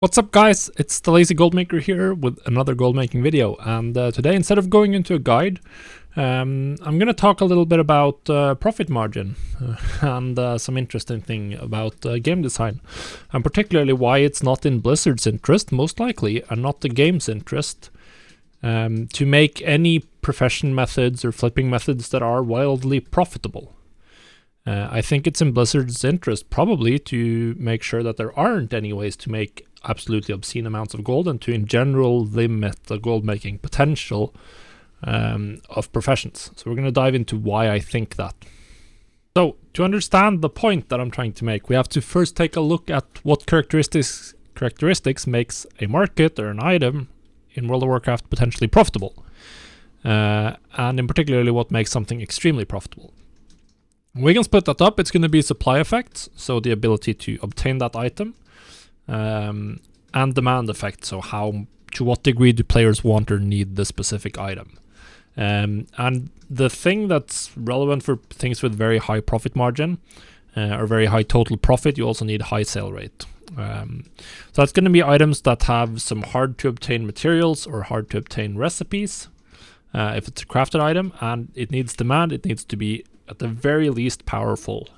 What's up guys, it's the Lazy Goldmaker here with another gold making video, and today instead of going into a guide, I'm going to talk a little bit about profit margin and some interesting thing about game design, and particularly why it's not in Blizzard's interest, most likely, and not the game's interest, to make any profession methods or flipping methods that are wildly profitable. I think it's in Blizzard's interest probably to make sure that there aren't any ways to make absolutely obscene amounts of gold and to in general limit the gold making potential of professions. So we're going to dive into why I think that. So to understand the point that I'm trying to make, we have to first take a look at what characteristics makes a market or an item in World of Warcraft potentially profitable, and in particularly what makes something extremely profitable. We can split that up. It's going to be supply effects, so the ability to obtain that item, and demand effects, so to what degree do players want or need the specific item. And the thing that's relevant for things with very high profit margin or very high total profit, you also need high sale rate. So that's going to be items that have some hard to obtain materials or hard to obtain recipes. If it's a crafted item and it needs demand, it needs to be at the very least powerful,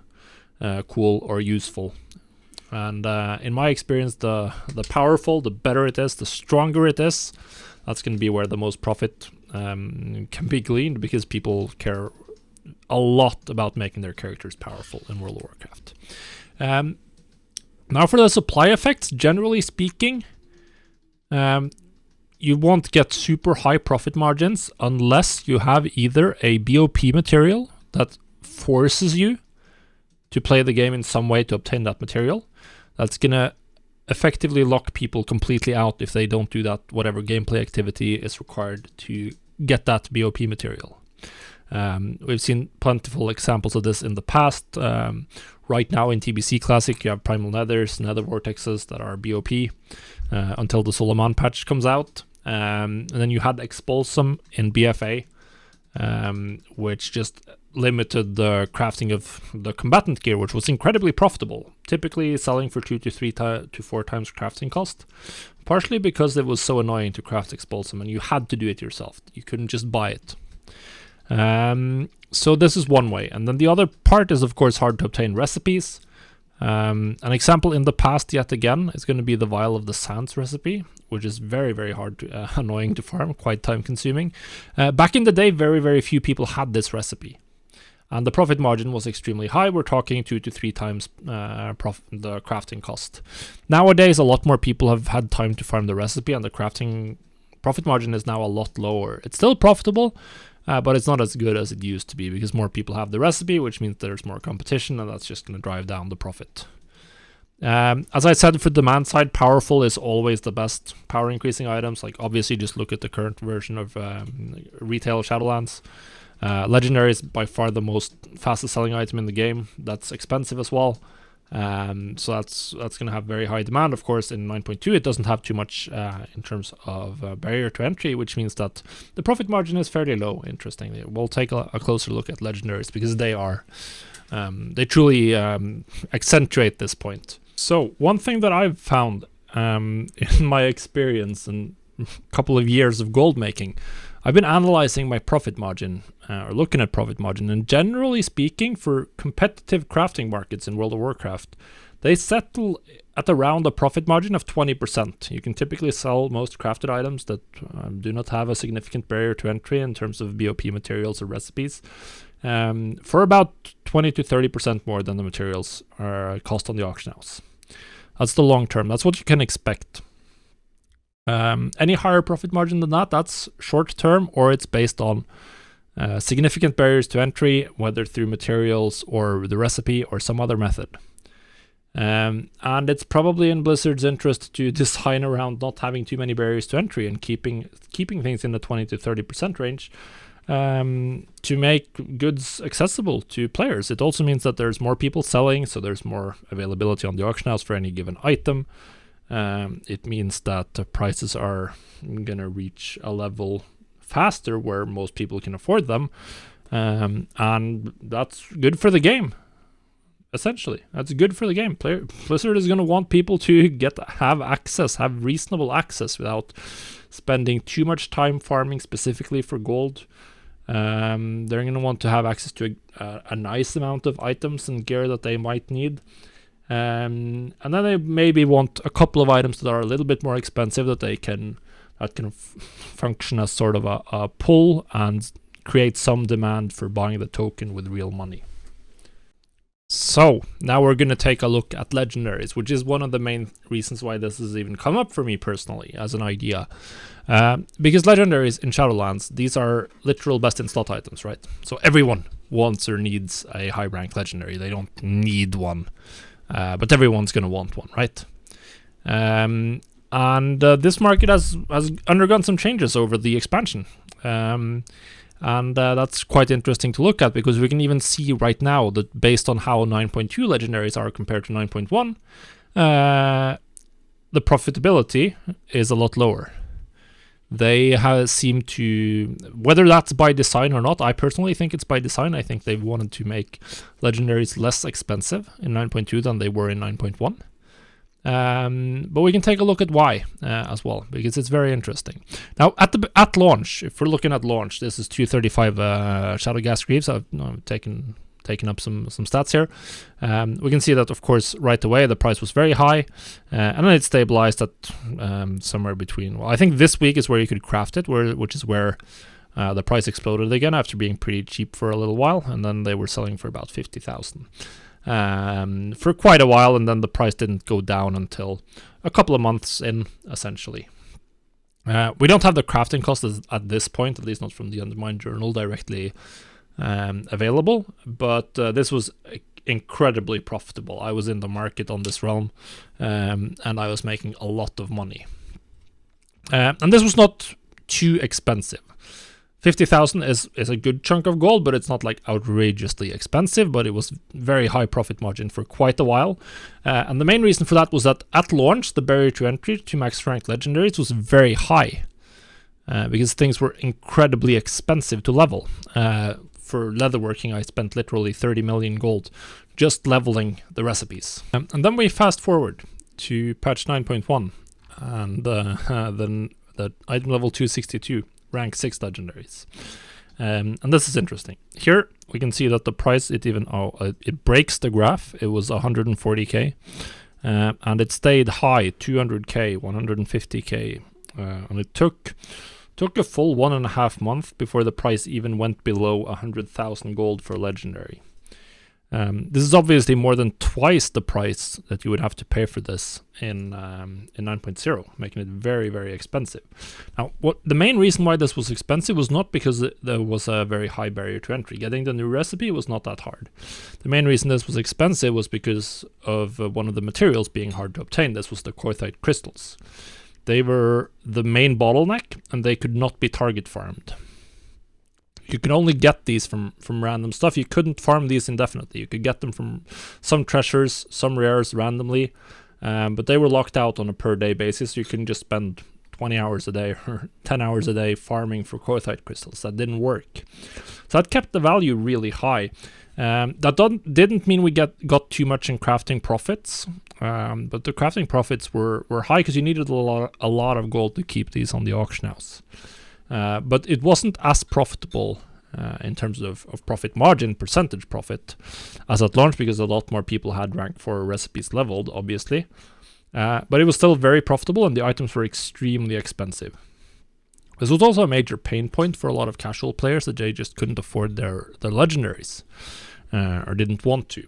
cool, or useful. And in my experience, the powerful, the better it is, the stronger it is. That's going to be where the most profit can be gleaned, because people care a lot about making their characters powerful in World of Warcraft. Now for the supply effects, generally speaking, you won't get super high profit margins unless you have either a BOP material that forces you to play the game in some way to obtain that material. That's gonna effectively lock people completely out if they don't do that, whatever gameplay activity is required to get that BOP material. We've seen plentiful examples of this in the past. Right now in TBC Classic, you have Primal Nethers, Nether Vortexes that are BOP until the Solomon patch comes out. And then you had Expulsum in BFA, which just limited the crafting of the combatant gear, which was incredibly profitable, typically selling for 2 to 4 times crafting cost, partially because it was so annoying to craft Expulsum and you had to do it yourself. You couldn't just buy it. So this is one way. And then the other part is, of course, hard to obtain recipes. An example in the past, yet again, is going to be the Vial of the Sands recipe, which is very, very hard to, annoying to farm, quite time consuming. Back in the day, very, very few people had this recipe. And the profit margin was extremely high. We're talking 2 to 3 times the crafting cost. Nowadays, a lot more people have had time to farm the recipe, and the crafting profit margin is now a lot lower. It's still profitable, but it's not as good as it used to be, because more people have the recipe, which means there's more competition, and that's just going to drive down the profit. As I said, for demand side, powerful is always the best power increasing items. Like, obviously, just look at the current version of retail Shadowlands. Legendary is by far the most fastest selling item in the game. That's expensive as well. So that's going to have very high demand. Of course, in 9.2 it doesn't have too much in terms of barrier to entry, which means that the profit margin is fairly low. Interestingly, we'll take a closer look at legendaries, because they truly accentuate this point. So one thing that I've found in my experience and a couple of years of gold making, I've been analyzing my profit margin, or looking at profit margin, and generally speaking, for competitive crafting markets in World of Warcraft, they settle at around a profit margin of 20%. You can typically sell most crafted items that do not have a significant barrier to entry in terms of BOP materials or recipes, for about 20 to 30% more than the materials are cost on the auction house. That's the long term. That's what you can expect. Any higher profit margin than that, that's short term, or it's based on significant barriers to entry, whether through materials or the recipe or some other method. And it's probably in Blizzard's interest to design around not having too many barriers to entry and keeping things in the 20 to 30% range, to make goods accessible to players. It also means that there's more people selling, so there's more availability on the auction house for any given item. It means that the prices are going to reach a level faster where most people can afford them, and that's good for the game. essentially. That's good for the game. Blizzard is going to want people to have reasonable access without spending too much time farming specifically for gold. They're going to want to have access to a nice amount of items and gear that they might need. And then they maybe want a couple of items that are a little bit more expensive that can function as sort of a pull and create some demand for buying the token with real money. So now we're going to take a look at legendaries, which is one of the main reasons why this has even come up for me personally as an idea. Because legendaries in Shadowlands, these are literal best in slot items, right? So everyone wants or needs a high rank legendary. They don't need one, but everyone's going to want one, right? And this market has undergone some changes over the expansion. And that's quite interesting to look at, because we can even see right now that based on how 9.2 legendaries are compared to 9.1, the profitability is a lot lower. They seem to, whether that's by design or not, I personally think it's by design. I think they've wanted to make legendaries less expensive in 9.2 than they were in 9.1. But we can take a look at why as well, because it's very interesting. Now, at launch, if we're looking at launch, this is 235 Shadow Gas Greaves. I've taken up some stats here. We can see that, of course, right away the price was very high, and then it stabilized at somewhere between. Well, I think this week is where you could craft it, which is where the price exploded again after being pretty cheap for a little while, and then they were selling for about 50,000. For quite a while, and then the price didn't go down until a couple of months in, essentially. We don't have the crafting cost at this point, at least not from the Undermined Journal directly available, but this was incredibly profitable. I was in the market on this realm, and I was making a lot of money. And this was not too expensive. 50,000 is a good chunk of gold, but it's not like outrageously expensive, but it was very high profit margin for quite a while. And the main reason for that was that at launch, the barrier to entry to max rank legendaries was very high, because things were incredibly expensive to level. For leatherworking, I spent literally 30 million gold just leveling the recipes. And then we fast forward to patch 9.1, and then the item level 262. Rank 6 legendaries, and this is interesting. Here we can see that the price, it breaks the graph. It was 140k, and it stayed high, 200k, 150k, and it took a full 1.5 months before the price even went below 100,000 gold for legendary. This is obviously more than twice the price that you would have to pay for this in 9.0, making it very, very expensive. Now, the main reason why this was expensive was not because there was a very high barrier to entry. Getting the new recipe was not that hard. The main reason this was expensive was because of one of the materials being hard to obtain. This was the Korthite crystals. They were the main bottleneck, and they could not be target farmed. You could only get these from random stuff. You couldn't farm these indefinitely. You could get them from some treasures, some rares randomly, but they were locked out on a per day basis. You couldn't just spend 20 hours a day or 10 hours a day farming for Korthite crystals. That didn't work. So that kept the value really high. That didn't mean we got too much in crafting profits, but the crafting profits were high because you needed a lot of gold to keep these on the auction house. But it wasn't as profitable in terms of profit margin, percentage profit, as at launch, because a lot more people had rank 4 recipes leveled, obviously. But it was still very profitable, and the items were extremely expensive. This was also a major pain point for a lot of casual players, that they just couldn't afford their legendaries, or didn't want to.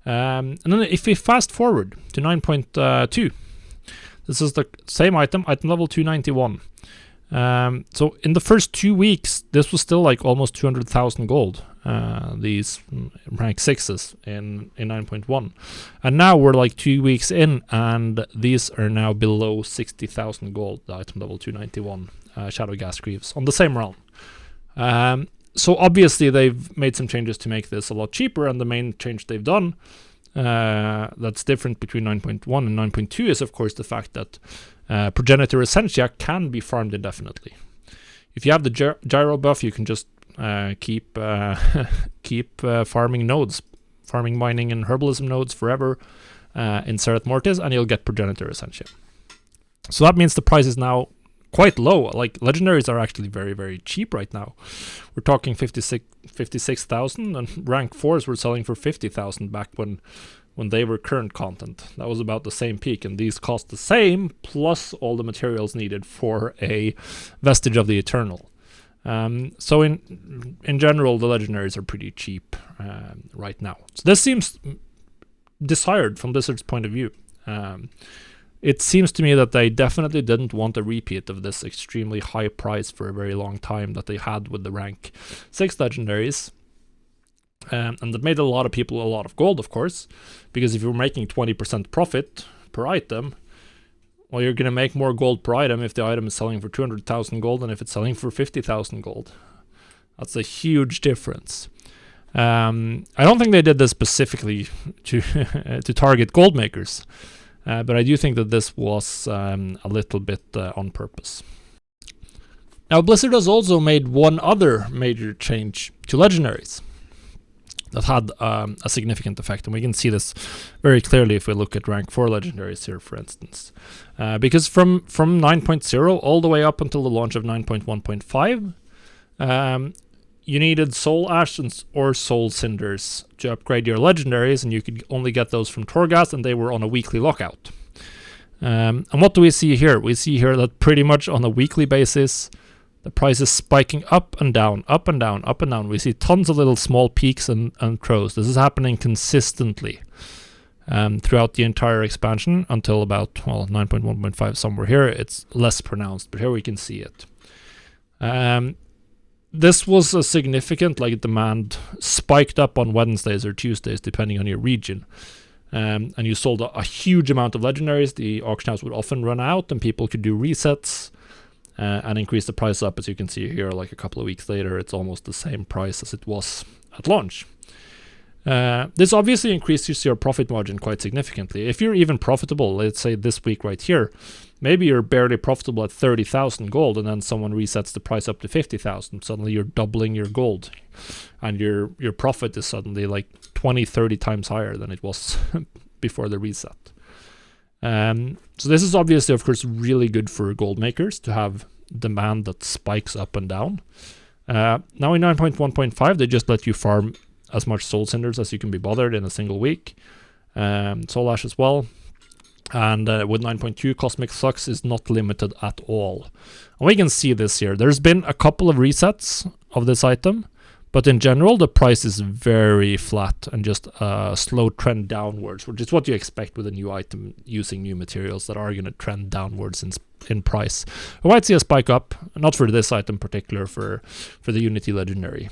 And then if we fast forward to 9.2, this is the same item level 291. So in the first 2 weeks, this was still like almost 200,000 gold, these rank 6s in 9.1. And now we're like 2 weeks in, and these are now below 60,000 gold, the item level 291 Shadow Gas Greaves on the same realm. So obviously they've made some changes to make this a lot cheaper, and the main change they've done that's different between 9.1 and 9.2 is, of course, the fact that Progenitor Essentia can be farmed indefinitely. If you have the gyro buff, you can just keep farming nodes farming, mining, and herbalism nodes forever in Zereth Mortis, and you'll get Progenitor Essentia. So that means the price is now quite low. Like, legendaries are actually very, very cheap right now. We're talking 56,000, and rank 4s were selling for 50,000 back when they were current content. That was about the same peak, and these cost the same, plus all the materials needed for a Vestige of the Eternal. So in general, the legendaries are pretty cheap right now. So this seems desired from Blizzard's point of view. It seems to me that they definitely didn't want a repeat of this extremely high price for a very long time that they had with the rank 6 legendaries. And that made a lot of people a lot of gold, of course, because if you're making 20% profit per item, well, you're going to make more gold per item if the item is selling for 200,000 gold than if it's selling for 50,000 gold. That's a huge difference. I don't think they did this specifically to to target gold makers, but I do think that this was a little bit on purpose. Now, Blizzard has also made one other major change to legendaries that had a significant effect, and we can see this very clearly if we look at rank 4 legendaries here, for instance. Because from 9.0 all the way up until the launch of 9.1.5, you needed Soul Ash or Soul Cinders to upgrade your legendaries, and you could only get those from Torghast, and they were on a weekly lockout. And what do we see here? We see here that pretty much on a weekly basis, the price is spiking up and down, up and down, up and down. We see tons of little small peaks and throws. This is happening consistently throughout the entire expansion until about, well, 9.1.5, somewhere here. It's less pronounced, but here we can see it. This was a significant, like, demand spiked up on Wednesdays or Tuesdays, depending on your region. And you sold a huge amount of legendaries. The auction house would often run out, and people could do resets and increase the price up. As you can see here, like a couple of weeks later, it's almost the same price as it was at launch. This obviously increases your profit margin quite significantly. If you're even profitable, let's say this week right here, maybe you're barely profitable at 30,000 gold, and then someone resets the price up to 50,000. Suddenly you're doubling your gold, and your profit is suddenly like 20, 30 times higher than it was before the reset. So this is obviously, of course, really good for gold makers to have demand that spikes up and down. Now in 9.1.5, they just let you farm as much Soul Cinders as you can be bothered in a single week. Soul Ash as well. And with 9.2, Cosmic Sucks is not limited at all. And we can see this here. There's been a couple of resets of this item, but in general, the price is very flat and just a slow trend downwards, which is what you expect with a new item using new materials that are going to trend downwards in price. We might see a spike up, not for this item in particular, for the Unity Legendary.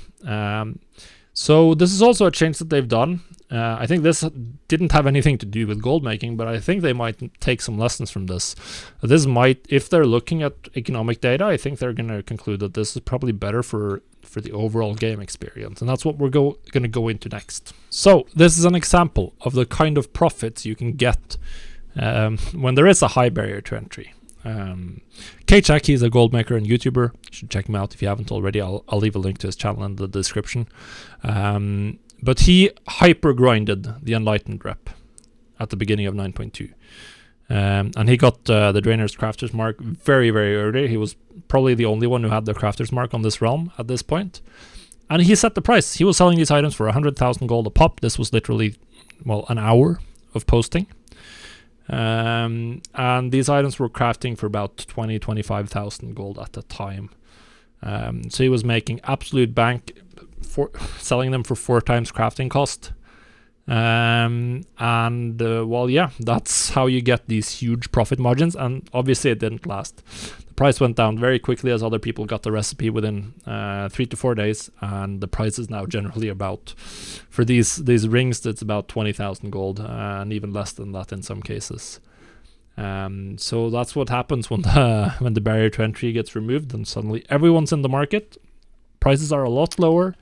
So this is also a change that they've done. I think this didn't have anything to do with gold making, but I think they might take some lessons from this. This might, if they're looking at economic data, I think they're going to conclude that this is probably better for the overall game experience, and that's what we're going to go into next. So this is an example of the kind of profits you can get when there is a high barrier to entry. K-Check, he's a gold maker and YouTuber. You should check him out if you haven't already. I'll leave a link to his channel in the description. But he hyper grinded the Enlightened rep at the beginning of 9.2. And he got the Drainer's Crafter's Mark very, very early. He was probably the only one who had the Crafter's Mark on this realm at this point. And he set the price. He was selling these items for 100,000 gold a pop. This was literally, well, an hour of posting. And these items were crafting for about 25,000 gold at the time. So he was making absolute bank for selling them for 4 times crafting cost. Well, yeah, that's how you get these huge profit margins, and obviously it didn't last. The price went down very quickly as other people got the recipe within 3 to 4 days, and the price is now generally about, for these rings, it's about 20,000 gold, and even less than that in some cases. So that's what happens when the barrier to entry gets removed, and suddenly everyone's in the market. Prices are a lot lower,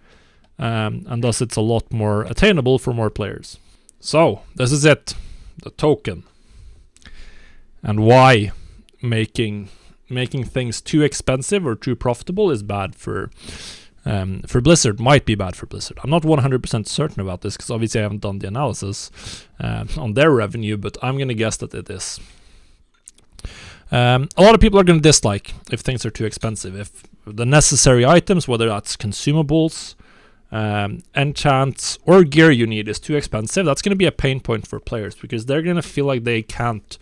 and thus it's a lot more attainable for more players. So this is it, the token, and why making things too expensive or too profitable is bad for for Blizzard might be bad for Blizzard. I'm not 100% certain about this because obviously I haven't done the analysis on their revenue, but I'm going to guess that it is. A lot of people are going to dislike if things are too expensive. If the necessary items, whether that's consumables, enchants, or gear you need is too expensive, that's going to be a pain point for players because they're going to feel like they can't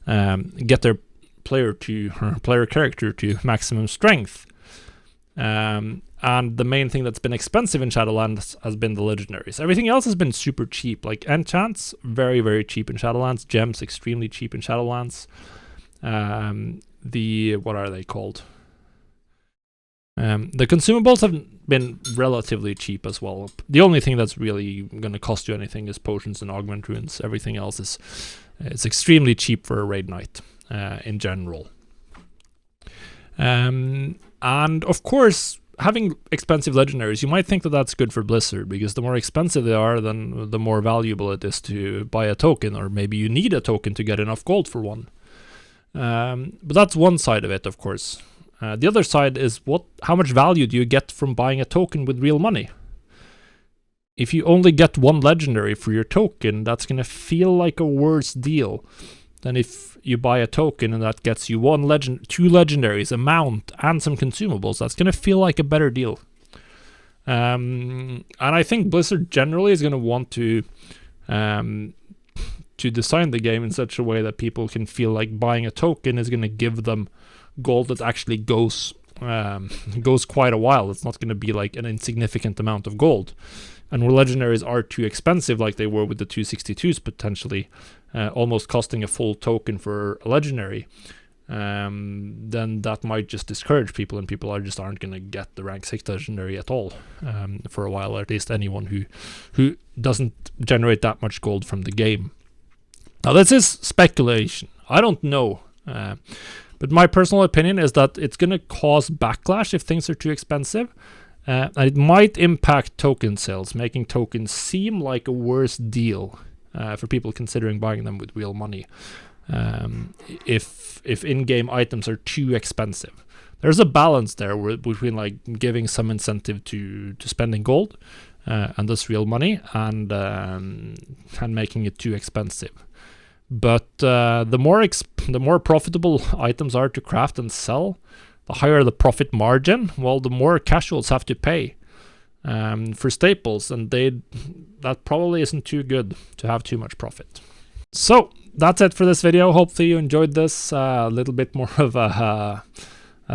get their player character to maximum strength. And the main thing that's been expensive in Shadowlands has been the legendaries. Everything else has been super cheap, like enchants, very, very cheap in Shadowlands, gems, extremely cheap in Shadowlands. What are they called? The consumables have been relatively cheap as well. The only thing that's really going to cost you anything is potions and augment runes. Everything else is extremely cheap for a raid knight in general. And of course, having expensive legendaries, you might think that that's good for Blizzard because the more expensive they are, then the more valuable it is to buy a token, or maybe you need a token to get enough gold for one. But that's one side of it, of course. The other side is how much value do you get from buying a token with real money? If you only get one legendary for your token, that's going to feel like a worse deal than if you buy a token and that gets you two legendaries, a mount, and some consumables. That's going to feel like a better deal. And I think Blizzard generally is going to want to design the game in such a way that people can feel like buying a token is going to give them gold that actually goes quite a while. It's not going to be like an insignificant amount of gold. And where legendaries are too expensive, like they were with the 262s potentially, almost costing a full token for a legendary, then that might just discourage people, and people aren't going to get the rank 6 legendary at all for a while, or at least anyone who doesn't generate that much gold from the game. Now, this is speculation. I don't know. But my personal opinion is that it's going to cause backlash if things are too expensive. And it might impact token sales, making tokens seem like a worse deal for people considering buying them with real money. If in-game items are too expensive. There's a balance there between like giving some incentive to spending gold and thus real money, and making it too expensive. But the more profitable items are to craft and sell, the higher the profit margin, well, the more casuals have to pay for staples, and that probably isn't too good to have too much profit. So that's it for this video. Hopefully you enjoyed this, a little bit more of a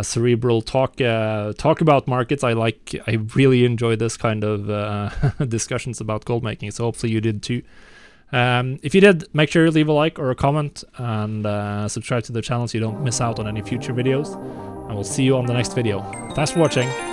cerebral talk about markets. I really enjoy this kind of discussions about gold making, so hopefully you did too. If you did, make sure you leave a like or a comment and subscribe to the channel so you don't miss out on any future videos. And we'll see you on the next video. Thanks for watching.